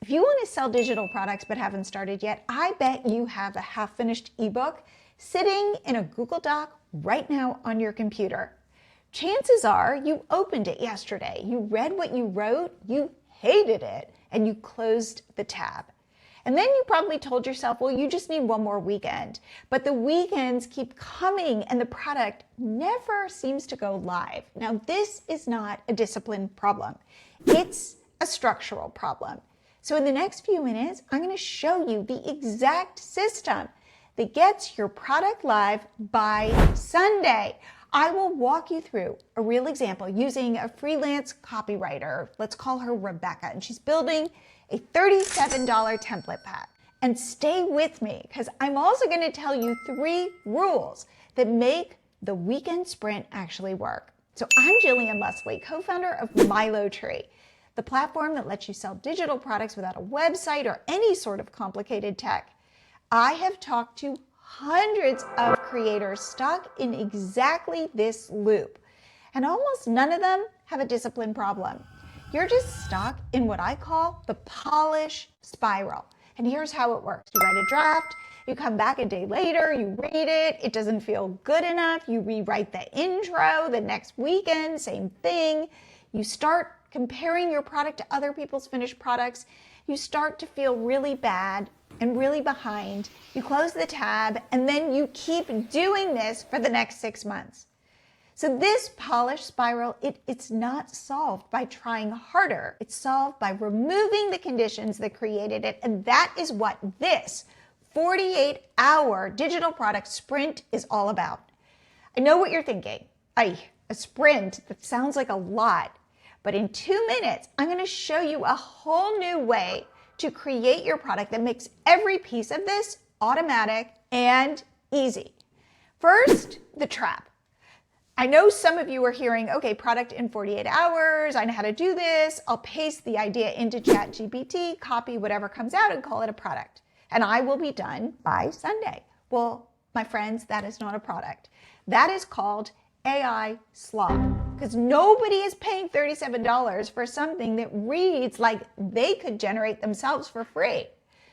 If you want to sell digital products but haven't started yet, I bet you have a half-finished ebook sitting in a Google Doc right now on your computer. Chances are you opened it yesterday, you read what you wrote, you hated it, and you closed the tab. And then you probably told yourself, well, you just need one more weekend. But the weekends keep coming and the product never seems to go live. Now, this is not a discipline problem. It's a structural problem. So in the next few minutes, I'm going to show you the exact system that gets your product live by Sunday. I will walk you through a real example using a freelance copywriter. Let's call her Rebecca, and she's building a $37 template pack. And stay with me, because I'm also going to tell you 3 rules that make the weekend sprint actually work. So I'm Jillian Leslie, co-founder of MiloTree, the platform that lets you sell digital products without a website or any sort of complicated tech. I have talked to hundreds of creators stuck in exactly this loop, and almost none of them have a discipline problem. You're just stuck in what I call the polish spiral. And here's how it works. You write a draft, you come back a day later, you read it, it doesn't feel good enough, you rewrite the intro, the next weekend, same thing. You start comparing your product to other people's finished products. You start to feel really bad and really behind. You close the tab, and then you keep doing this for the next 6 months. So this polish spiral, it's not solved by trying harder. It's solved by removing the conditions that created it, and that is what this 48-hour digital product sprint is all about. I know what you're thinking. A sprint, that sounds like a lot. But in 2 minutes, I'm going to show you a whole new way to create your product that makes every piece of this automatic and easy. First, the trap. I know some of you are hearing, okay, product in 48 hours, I know how to do this, I'll paste the idea into ChatGPT, copy whatever comes out and call it a product. And I will be done by Sunday. Well, my friends, that is not a product. That is called AI slop, because nobody is paying $37 for something that reads like they could generate themselves for free.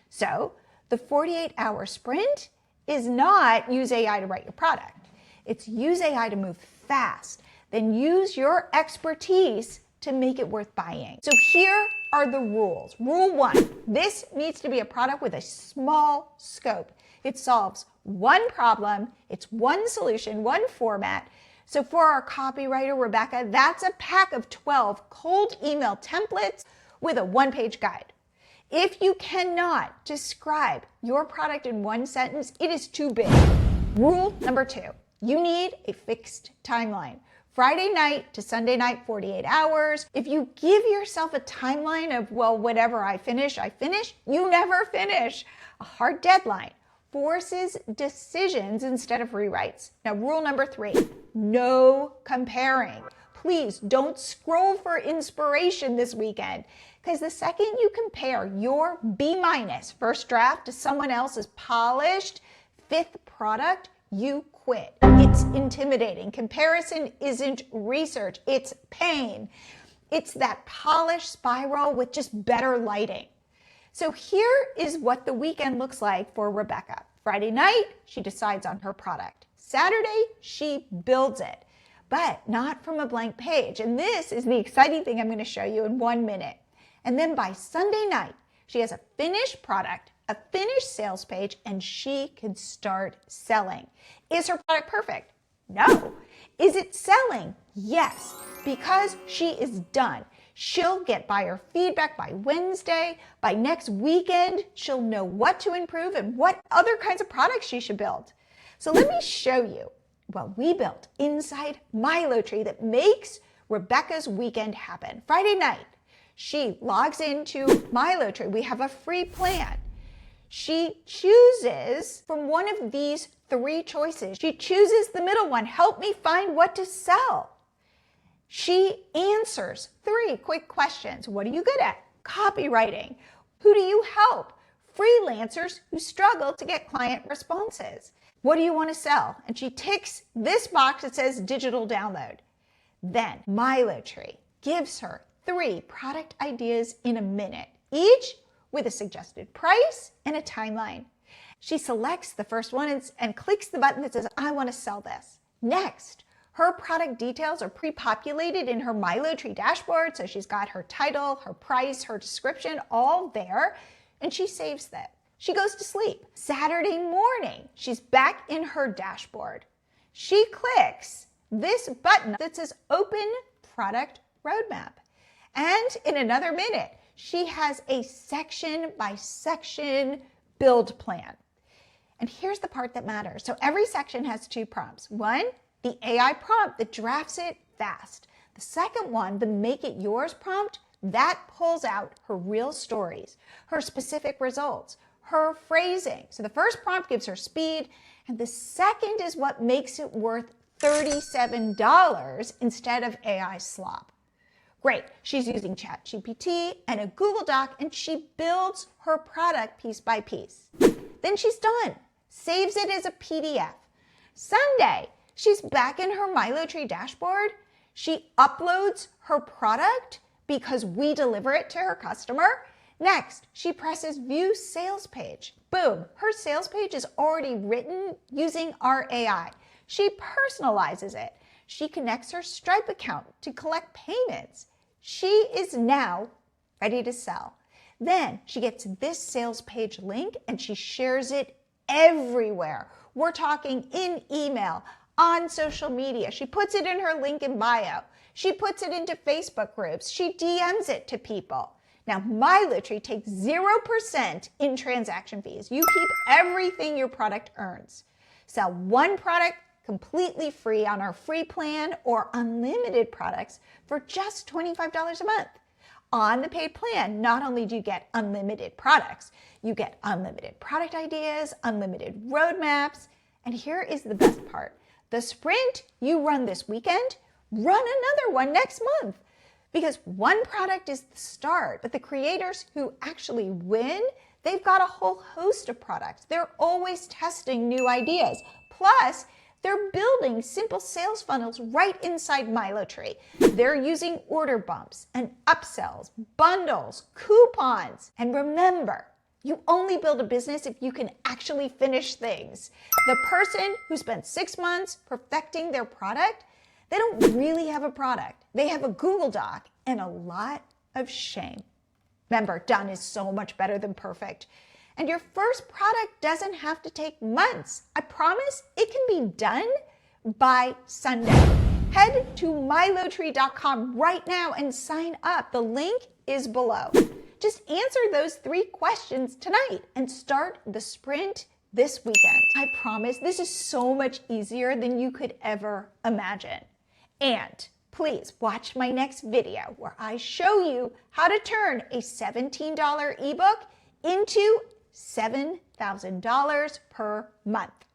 So the 48-hour sprint is not use AI to write your product. It's use AI to move fast, then use your expertise to make it worth buying. So here are the rules. Rule 1, this needs to be a product with a small scope. It solves one problem, it's one solution, one format. So for our copywriter, Rebecca, that's a pack of 12 cold email templates with a 1-page guide. If you cannot describe your product in 1 sentence, it is too big. Rule number 2, you need a fixed timeline. Friday night to Sunday night, 48 hours. If you give yourself a timeline of, well, whenever I finish, you never finish. A hard deadline forces decisions instead of rewrites. Now, rule number 3, no comparing. Please don't scroll for inspiration this weekend, because the second you compare your B- first draft to someone else's polished 5th product, you quit. It's intimidating. Comparison isn't research, it's pain. It's that polish spiral with just better lighting. So here is what the weekend looks like for Rebecca. Friday night, she decides on her product. Saturday, she builds it, but not from a blank page. And this is the exciting thing I'm going to show you in 1 minute. And then by Sunday night, she has a finished product, a finished sales page, and she can start selling. Is her product perfect? No. Is it selling? Yes, because she is done. She'll get buyer feedback by Wednesday. By next weekend, she'll know what to improve and what other kinds of products she should build. So let me show you what we built inside MiloTree that makes Rebecca's weekend happen. Friday night, she logs into MiloTree. We have a free plan. She chooses from one of these 3 choices. She chooses the middle one, help me find what to sell. She answers 3 quick questions. What are you good at? Copywriting. Who do you help? Freelancers who struggle to get client responses. What do you want to sell? And she ticks this box that says digital download. Then MiloTree gives her 3 product ideas in a minute, each with a suggested price and a timeline. She selects the first one and clicks the button that says, I want to sell this. Next, her product details are pre-populated in her MiloTree dashboard. So she's got her title, her price, her description, all there, and she saves that. She goes to sleep. Saturday morning, she's back in her dashboard. She clicks this button that says Open Product Roadmap. And in another minute, she has a section by section build plan. And here's the part that matters. So every section has 2 prompts. One, the AI prompt that drafts it fast. The second one, the Make It Yours prompt, that pulls out her real stories, her specific results, her phrasing. So the first prompt gives her speed, and the second is what makes it worth $37 instead of AI slop. Great, she's using ChatGPT and a Google Doc, and she builds her product piece by piece. Then she's done, saves it as a PDF. Sunday, she's back in her MiloTree dashboard. She uploads her product because we deliver it to her customer. Next, she presses View Sales Page. Boom, her sales page is already written using our AI. She personalizes it. She connects her Stripe account to collect payments. She is now ready to sell. Then she gets this sales page link and she shares it everywhere. We're talking in email, on social media. She puts it in her link in bio. She puts it into Facebook groups. She DMs it to people. Now, MiloTree takes 0% in transaction fees. You keep everything your product earns. Sell one product completely free on our free plan or unlimited products for just $25 a month. On the paid plan, not only do you get unlimited products, you get unlimited product ideas, unlimited roadmaps, and here is the best part. The sprint you run this weekend, run another one next month. Because one product is the start, but the creators who actually win, they've got a whole host of products. They're always testing new ideas. Plus, they're building simple sales funnels right inside MiloTree. They're using order bumps and upsells, bundles, coupons. And remember, you only build a business if you can actually finish things. The person who spent 6 months perfecting their product, they don't really have a product. They have a Google Doc and a lot of shame. Remember, done is so much better than perfect. And your first product doesn't have to take months. I promise it can be done by Sunday. Head to MiloTree.com right now and sign up. The link is below. Just answer those 3 questions tonight and start the sprint this weekend. I promise this is so much easier than you could ever imagine. And please watch my next video where I show you how to turn a $17 ebook into $7,000 per month.